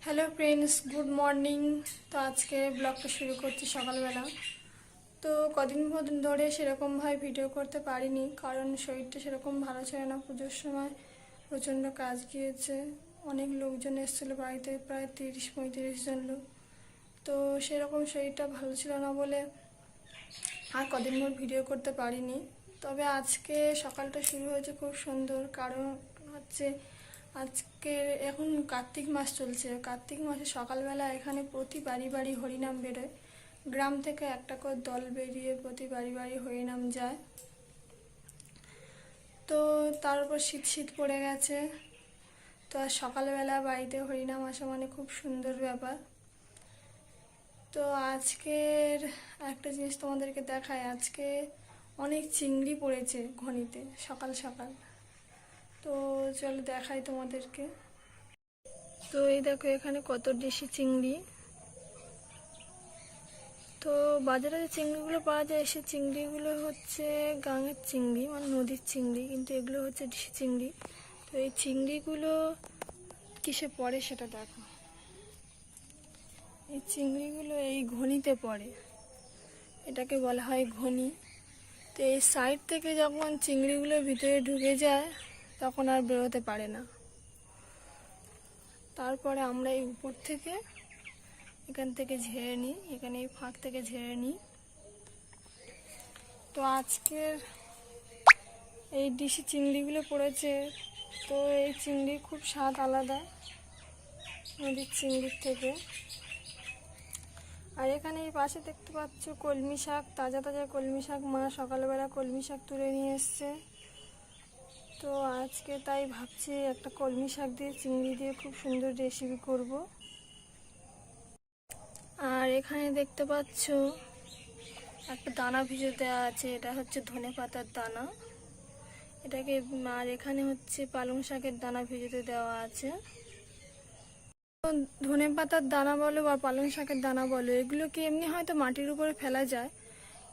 Hello friends, good morning. তো আজকে ব্লগটা শুরু করছি সকালবেলা। তো কদিন ধরে সেরকমভাবে ভিডিও করতে পারিনি, কারণ শরীরটা সেরকম ভালো ছিল না। পুজোর সময় প্রচণ্ড কাজ গিয়েছে, অনেক লোকজন এসেছিলো বাড়িতে, প্রায় 30-35 জন লোক। তো সেরকম শরীরটা ভালো ছিল না বলে আর কদিন ধরে ভিডিও করতে পারিনি। তবে আজকে সকালটা শুরু হয়েছে খুব সুন্দর, কারণ হচ্ছে আজকে এখন কার্তিক মাস চলছে। কার্তিক মাসে সকালবেলা এখানে প্রতি বাড়ি বাড়ি হরিনাম বেরোয়। গ্রাম থেকে একটা করে দল বেরিয়ে প্রতি বাড়ি বাড়ি হরিনাম যায়। তো তার উপর শীত শীত পড়ে গেছে। তো আর সকালবেলা বাড়িতে হরিনাম আসা মানে খুব সুন্দর ব্যাপার। তো আজকের একটা জিনিস তোমাদেরকে দেখায়। আজকে অনেক চিংড়ি পড়েছে ঘনিতে সকাল সকাল। তো চলো দেখাই তোমাদেরকে। তো এই দেখো এখানে কত দেশি চিংড়ি। তো বাজারে যে চিংড়িগুলো পাওয়া যায়, সে চিংড়িগুলো হচ্ছে গাঙের চিংড়ি, মানে নদীর চিংড়ি, কিন্তু এগুলো হচ্ছে দেশি চিংড়ি। তো এই চিংড়িগুলো কিসে পড়ে সেটা দেখো। এই চিংড়িগুলো এই ঘনিতে পড়ে, এটাকে বলা হয় ঘনি। তো এই সাইড থেকে যখন চিংড়িগুলো ভিতরে ঢুকে যায় তখন আর বেরোতে পারে না। তারপরে আমরা এই উপর থেকে এখান থেকে ঝেড়ে নিই, এখানে এই ফাঁক থেকে ঝেড়ে নিই। তো আজকের এই দেশি চিংড়িগুলো পড়েছে। তো এই চিংড়ির খুব স্বাদ আলাদা নদীর চিংড়ির থেকে। আর এখানে এই পাশে দেখতে পাচ্ছ কলমি শাক, তাজা তাজা কলমি শাক। মা সকালবেলা কলমি শাক তুলে নিয়ে এসছে। তো আজকে তাই ভাবছি একটা কলমি শাক দিয়ে চিংড়ি দিয়ে খুব সুন্দর রেসিপি করব। আর এখানে দেখতে পাচ্ছ একটা দানা ভিজে দেওয়া আছে, এটা হচ্ছে ধনেপাতার দানা এটাকে। আর এখানে হচ্ছে পালং শাকের দানা ভিজেতে দেওয়া আছে। ধনেপাতার দানা বলো বা পালং শাকের দানা বলো, এগুলোকে এমনি হয়তো মাটির উপরে ফেলা যায়,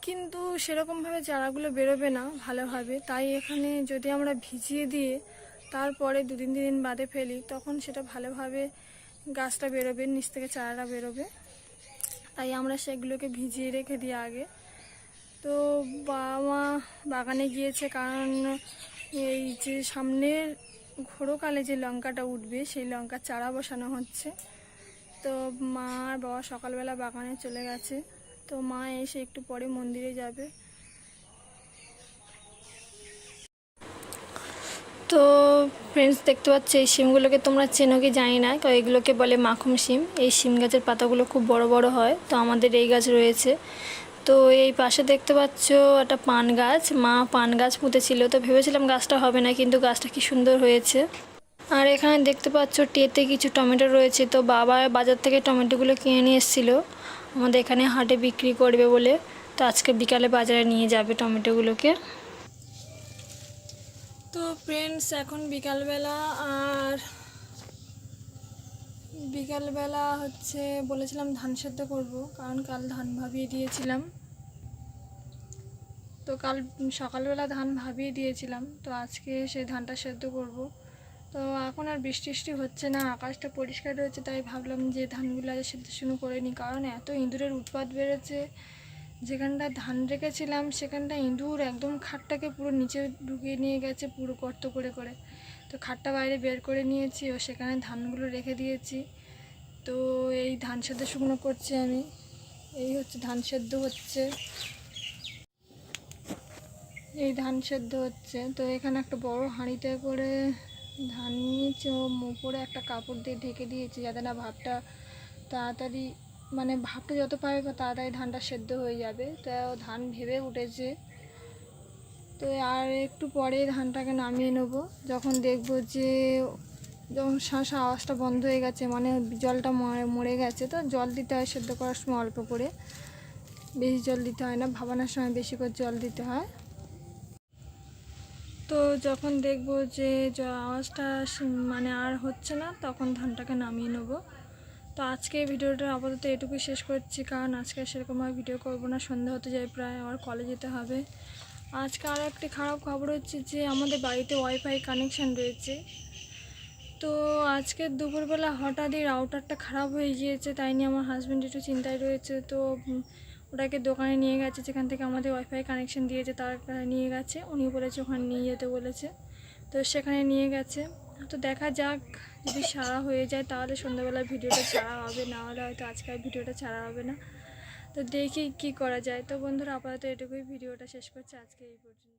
কিন্তু সেরকমভাবে চারাগুলো বেরোবে না ভালোভাবে। তাই এখানে যদি আমরা ভিজিয়ে দিয়ে তারপরে 2-3 দিন বাদে ফেলি, তখন সেটা ভালোভাবে গাছটা বেরোবে, নিচ থেকে চারাটা বেরোবে। তাই আমরা সেগুলোকে ভিজিয়ে রেখে দিই আগে। তো বাবা মা বাগানে গিয়েছে, কারণ এই যে সামনের ঘোড়োকালে যে লঙ্কাটা উঠবে সেই লঙ্কার চারা বসানো হচ্ছে। তো মা আর বাবা সকালবেলা বাগানে চলে গেছে। তো মা এসে একটু পরে মন্দিরে যাবে। তো ফ্রেন্ডস, দেখতে পাচ্ছ এই শিমগুলোকে তোমরা চেনো কি জানি না, এগুলোকে বলে মাখুম শিম। এই শিম গাছের পাতাগুলো খুব বড় বড় হয়। তো আমাদের এই গাছ রয়েছে। তো এই পাশে দেখতে পাচ্ছ একটা পান গাছ। মা পান গাছ পুঁতেছিল, তো ভেবেছিলাম গাছটা হবে না, কিন্তু গাছটা কি সুন্দর হয়েছে। আর এখানে দেখতে পাচ্ছ টেতে কিছু টমেটো রয়েছে। তো বাবা বাজার থেকে টমেটোগুলো কিনে নিয়ে এসেছিলো আমাদের এখানে হাটে বিক্রি করবে বলে। তো আজকে বিকালে বাজারে নিয়ে যাবে টমেটোগুলোকে। তো ফ্রেন্ডস, এখন বিকালবেলা। আর বিকালবেলা হচ্ছে বলেছিলাম ধান সেদ্ধ করব, কারণ কাল ধান ভাবিয়ে দিয়েছিলাম। তো কাল সকালবেলা ধান ভাবিয়ে দিয়েছিলাম, তো আজকে সেই ধানটা সেদ্ধ করব। তো এখন আর বৃষ্টি বৃষ্টি হচ্ছে না, আকাশটা পরিষ্কার রয়েছে, তাই ভাবলাম যে ধানগুলো আজ সেদ্ধ শুরু করে নিই। কারণ এত ইঁদুরের উৎপাত বেড়েছে, যেখানটা ধান রেখেছিলাম সেখানটা ইঁদুর একদম খাটটাকে পুরো নিচে ঢুকিয়ে নিয়ে গেছে, পুরো গর্ত করে করে। তো খাটটা বাইরে বের করে নিয়েছি ও সেখানে ধানগুলো রেখে দিয়েছি। তো এই ধান সেদ্ধ শুকনো করছি আমি। এই হচ্ছে ধান সেদ্ধ হচ্ছে, এই ধান সেদ্ধ হচ্ছে। তো এখানে একটা বড় হাঁড়িতে করে ধান নিয়েছি ও উপরে একটা কাপড় দিয়ে ঢেকে দিয়েছি, যাতে না ভাপটা তাড়াতাড়ি, মানে ভাপটা যত পাবে তাড়াতাড়ি ধানটা সেদ্ধ হয়ে যাবে। তো ধান ভেবে উঠেছে। তো আর একটু পরে ধানটাকে নামিয়ে নেব, যখন দেখব যে যখন শাঁসা আওয়াজটা বন্ধ হয়ে গেছে, মানে জলটা মরে গেছে। তো জল দিতে হয় সেদ্ধ করার সময় অল্প করে, বেশি জল দিতে হয় না, ভাবানোর সময় বেশি করে জল দিতে হয়। তো যখন দেখব যে আওয়াজটা মানে আর হচ্ছে না, তখন ধানটাকে নামিয়ে নেব। তো আজকে ভিডিওটা আপাতত এটুকুই শেষ করছি, কারণ আজকে সেরকমভাবে ভিডিও করব না, সন্ধ্যা হতে যায় প্রায়, আমার কলেজ যেতে হবে। আজকে আরও একটি খারাপ খবর হচ্ছে যে আমাদের বাড়িতে ওয়াইফাই কানেকশান রয়েছে। তো আজকে দুপুরবেলা হঠাৎই রাউটারটা খারাপ হয়ে গিয়েছে, তাই নিয়ে আমার হাজব্যান্ড একটু চিন্তায় রয়েছে। তো ওটাকে দোকানে নিয়ে গেছে, যেখান থেকে আমাদের ওয়াইফাই কানেকশন দিয়েছে তার নিয়ে গেছে। উনি বলেছে ওখানে নিয়ে যেতে বলেছে, তো সেখানে নিয়ে গেছে। তো দেখা যাক, যদি সারা হয়ে যায় তাহলে সন্ধ্যাবেলা ভিডিওটা ছাড়া হবে, না হলে হয়তো আজকে আর ভিডিওটা ছাড়া হবে না। তো দেখি কি করা যায়। তো বন্ধুরা, আপাতত এটুকুই, ভিডিওটা শেষ করছি আজকে এই পর্যন্ত।